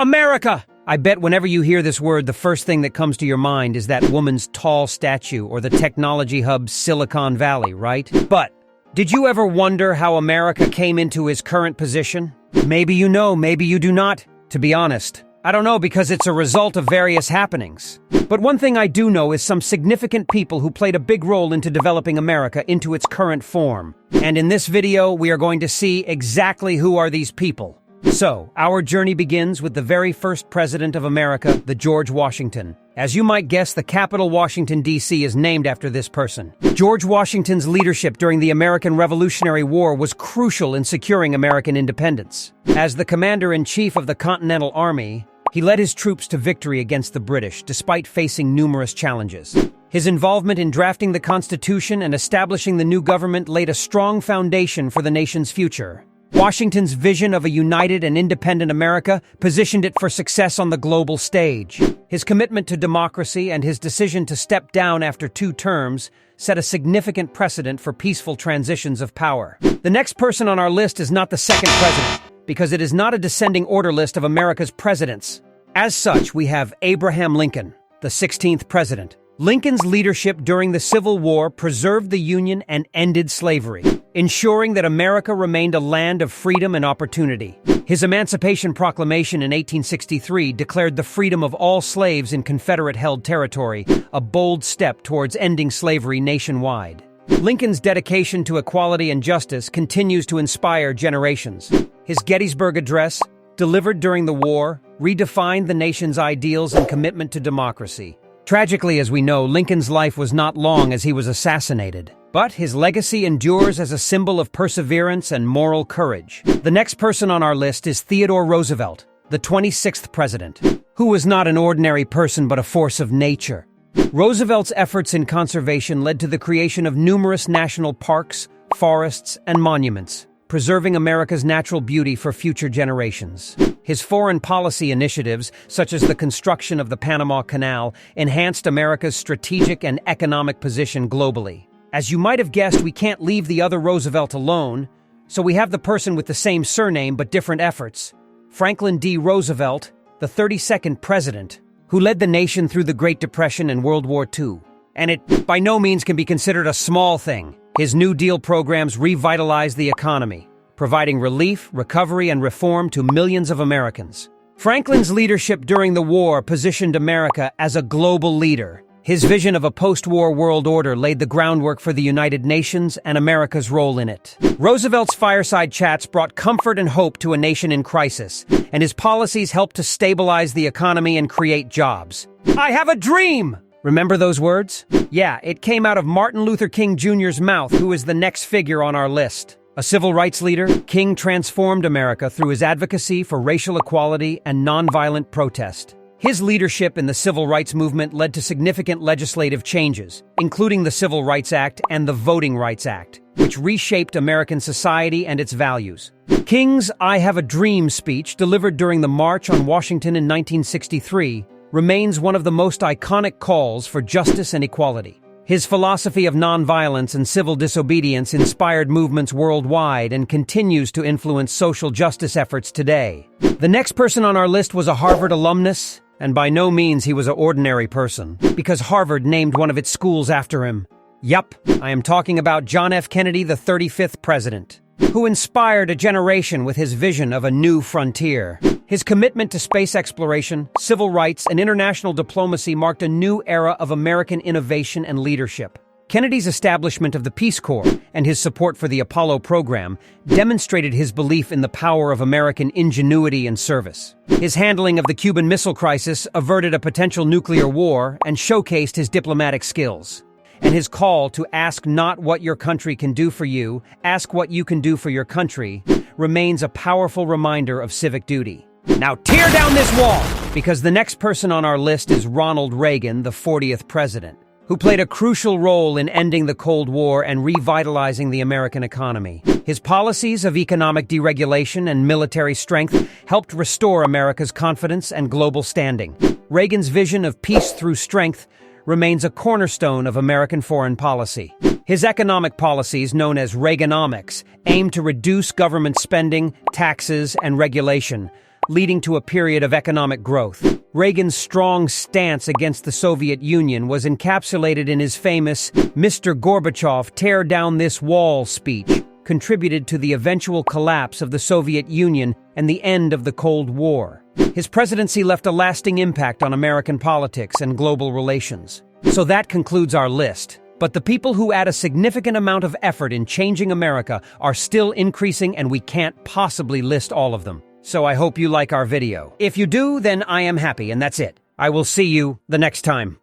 America! I bet whenever you hear this word, the first thing that comes to your mind is that woman's tall statue or the technology hub Silicon Valley, right? But did you ever wonder how America came into its current position? Maybe you know, maybe you do not. To be honest, I don't know, because it's a result of various happenings. But one thing I do know is some significant people who played a big role into developing America into its current form. And in this video, we are going to see exactly who are these people. So, our journey begins with the very first president of America, the George Washington. As you might guess, the capital, Washington, D.C. is named after this person. George Washington's leadership during the American Revolutionary War was crucial in securing American independence. As the commander-in-chief of the Continental Army, he led his troops to victory against the British, despite facing numerous challenges. His involvement in drafting the Constitution and establishing the new government laid a strong foundation for the nation's future. Washington's vision of a united and independent America positioned it for success on the global stage. His commitment to democracy and his decision to step down after 2 terms set a significant precedent for peaceful transitions of power. The next person on our list is not the second president, because it is not a descending order list of America's presidents. As such, we have Abraham Lincoln, the 16th president. Lincoln's leadership during the Civil War preserved the Union and ended slavery, ensuring that America remained a land of freedom and opportunity. His Emancipation Proclamation in 1863 declared the freedom of all slaves in Confederate-held territory, a bold step towards ending slavery nationwide. Lincoln's dedication to equality and justice continues to inspire generations. His Gettysburg Address, delivered during the war, redefined the nation's ideals and commitment to democracy. Tragically, as we know, Lincoln's life was not long as he was assassinated. But his legacy endures as a symbol of perseverance and moral courage. The next person on our list is Theodore Roosevelt, the 26th president, who was not an ordinary person but a force of nature. Roosevelt's efforts in conservation led to the creation of numerous national parks, forests, and monuments, preserving America's natural beauty for future generations. His foreign policy initiatives, such as the construction of the Panama Canal, enhanced America's strategic and economic position globally. As you might have guessed, we can't leave the other Roosevelt alone, so we have the person with the same surname but different efforts, Franklin D. Roosevelt, the 32nd president, who led the nation through the Great Depression and World War II. And it by no means can be considered a small thing. His New Deal programs revitalized the economy, providing relief, recovery, and reform to millions of Americans. Franklin's leadership during the war positioned America as a global leader. His vision of a post-war world order laid the groundwork for the United Nations and America's role in it. Roosevelt's fireside chats brought comfort and hope to a nation in crisis, and his policies helped to stabilize the economy and create jobs. "I have a dream!" Remember those words? Yeah, it came out of Martin Luther King Jr.'s mouth, who is the next figure on our list. A civil rights leader, King transformed America through his advocacy for racial equality and nonviolent protest. His leadership in the civil rights movement led to significant legislative changes, including the Civil Rights Act and the Voting Rights Act, which reshaped American society and its values. King's "I Have a Dream" speech, delivered during the March on Washington in 1963, remains one of the most iconic calls for justice and equality. His philosophy of nonviolence and civil disobedience inspired movements worldwide and continues to influence social justice efforts today. The next person on our list was a Harvard alumnus, and by no means he was an ordinary person, because Harvard named one of its schools after him. Yup, I am talking about John F. Kennedy, the 35th president, who inspired a generation with his vision of a new frontier. His commitment to space exploration, civil rights, and international diplomacy marked a new era of American innovation and leadership. Kennedy's establishment of the Peace Corps and his support for the Apollo program demonstrated his belief in the power of American ingenuity and service. His handling of the Cuban Missile Crisis averted a potential nuclear war and showcased his diplomatic skills. And his call to ask not what your country can do for you, ask what you can do for your country, remains a powerful reminder of civic duty. Now tear down this wall, because the next person on our list is Ronald Reagan, the 40th president, who played a crucial role in ending the Cold War and revitalizing the American economy. His policies of economic deregulation and military strength helped restore America's confidence and global standing. Reagan's vision of peace through strength remains a cornerstone of American foreign policy. His economic policies, known as Reaganomics, aim to reduce government spending, taxes, and regulation, leading to a period of economic growth. Reagan's strong stance against the Soviet Union was encapsulated in his famous "Mr. Gorbachev, tear down this wall" speech, contributed to the eventual collapse of the Soviet Union and the end of the Cold War. His presidency left a lasting impact on American politics and global relations. So that concludes our list. But the people who add a significant amount of effort in changing America are still increasing, and we can't possibly list all of them. So I hope you like our video. If you do, then I am happy, and that's it. I will see you the next time.